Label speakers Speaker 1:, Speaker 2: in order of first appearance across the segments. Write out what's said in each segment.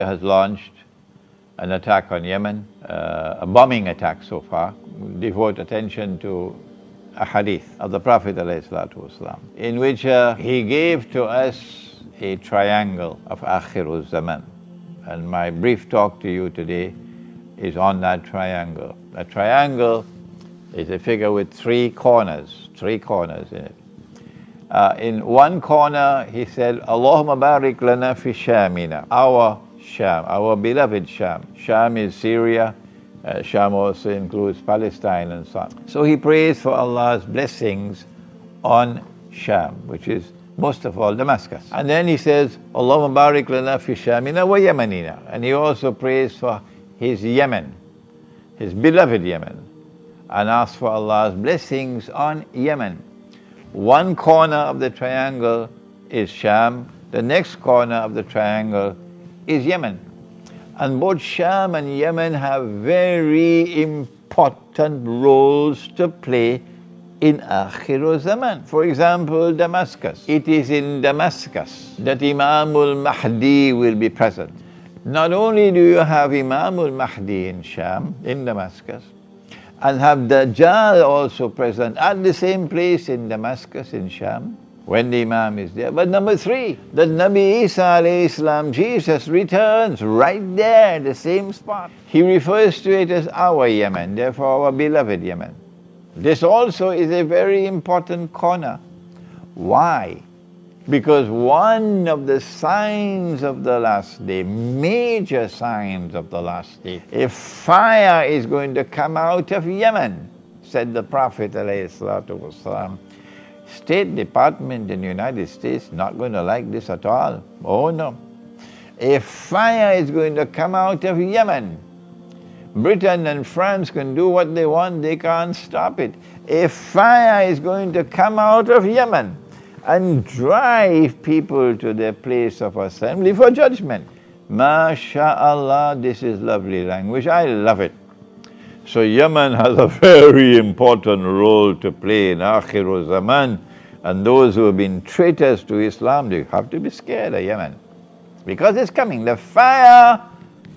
Speaker 1: has launched an attack on Yemen, a bombing attack so far. Devote attention to a hadith of the Prophet ﷺ, in which he gave to us a triangle of Akhirul Zaman. And my brief talk to you today is on that triangle. A triangle is a figure with three corners in it. In one corner, he said, Allahumma barik lana fi Shamina, our Sham, our beloved Sham. Sham is Syria. Sham also includes Palestine and so on. So he prays for Allah's blessings on Sham, which is most of all Damascus. And then he says, Allahumma barik lana fi Shamina wa Yemenina. And he also prays for his Yemen, his beloved Yemen, and asks for Allah's blessings on Yemen. One corner of the triangle is Sham, the next corner of the triangle is Yemen. And both Sham and Yemen have very important roles to play in Akhirul Zaman. For example, Damascus. It is in Damascus that Imam al-Mahdi will be present. Not only do you have Imam al-Mahdi in Sham, in Damascus, and have Dajjal also present at the same place in Damascus, in Sham, when the Imam is there. But number three, that Nabi Isa alayhi salam, Jesus, returns right there, the same spot. He refers to it as our Yemen, therefore our beloved Yemen. This also is a very important corner. Why? Because one of the signs of the last day, major signs of the last day, a fire is going to come out of Yemen, said the Prophet ﷺ. State Department in the United States not going to like this at all. Oh no. A fire is going to come out of Yemen. Britain and France can do what they want, they can't stop it. A fire is going to come out of Yemen and drive people to their place of assembly for judgment. MashaAllah, this is lovely language, I love it. So Yemen has a very important role to play in Akhirul Zaman, and those who have been traitors to Islam, they have to be scared of Yemen. Because it's coming, the fire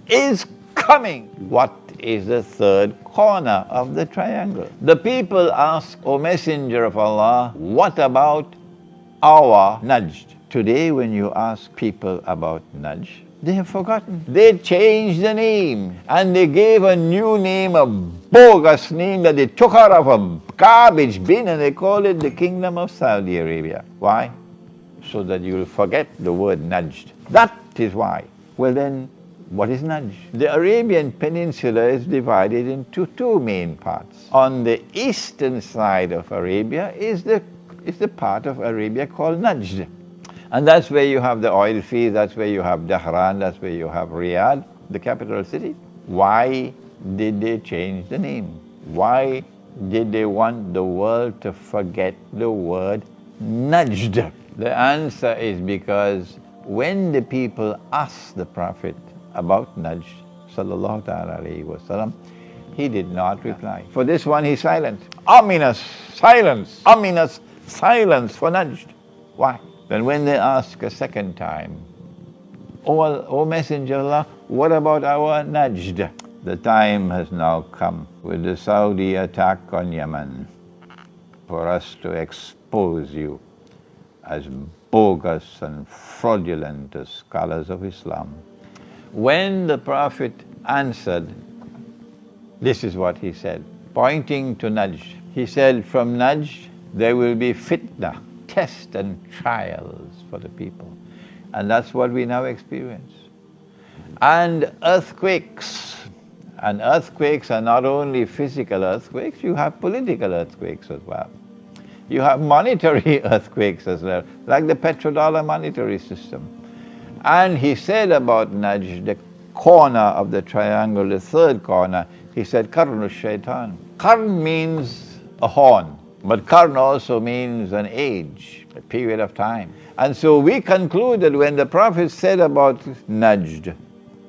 Speaker 1: is coming. What is the third corner of the triangle? The people ask, O Messenger of Allah, what about our Najd? Today when you ask people about Najd, they have forgotten. They changed the name and they gave a new name, a bogus name that they took out of a garbage bin, and they call it the Kingdom of Saudi Arabia. Why? So that you'll forget the word Najd. That is why. Well then, what is Najd? The Arabian Peninsula is divided into two main parts. On the eastern side of Arabia is the part of Arabia called Najd. And that's where you have the oil fields, that's where you have Dahran, that's where you have Riyadh, the capital city. Why did they change the name? Why did they want the world to forget the word Najd? The answer is because when the people asked the Prophet about Najd, sallallahu ta'ala alayhi wasallam, he did not reply. For this one, he's silent. Ominous silence, ominous silence for Najd. Why? Then when they ask a second time, O Messenger of Allah, what about our Najd? The time has now come with the Saudi attack on Yemen for us to expose you as bogus and fraudulent as scholars of Islam. When the Prophet answered, this is what he said, pointing to Najd. He said, from Najd there will be fitna, test and trials for the people. And that's what we now experience. And earthquakes. And earthquakes are not only physical earthquakes, you have political earthquakes as well. You have monetary earthquakes as well, like the petrodollar monetary system. And he said about Najd, the corner of the triangle, the third corner, he said, Qarnu Shaitan. Qarn means a horn, but Qarn also means an age, a period of time. And so we concluded when the Prophet said about Najd,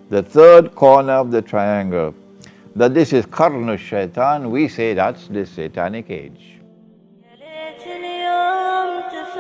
Speaker 1: the third corner of the triangle, that this is Qarnu Shaitan, we say that's the satanic age.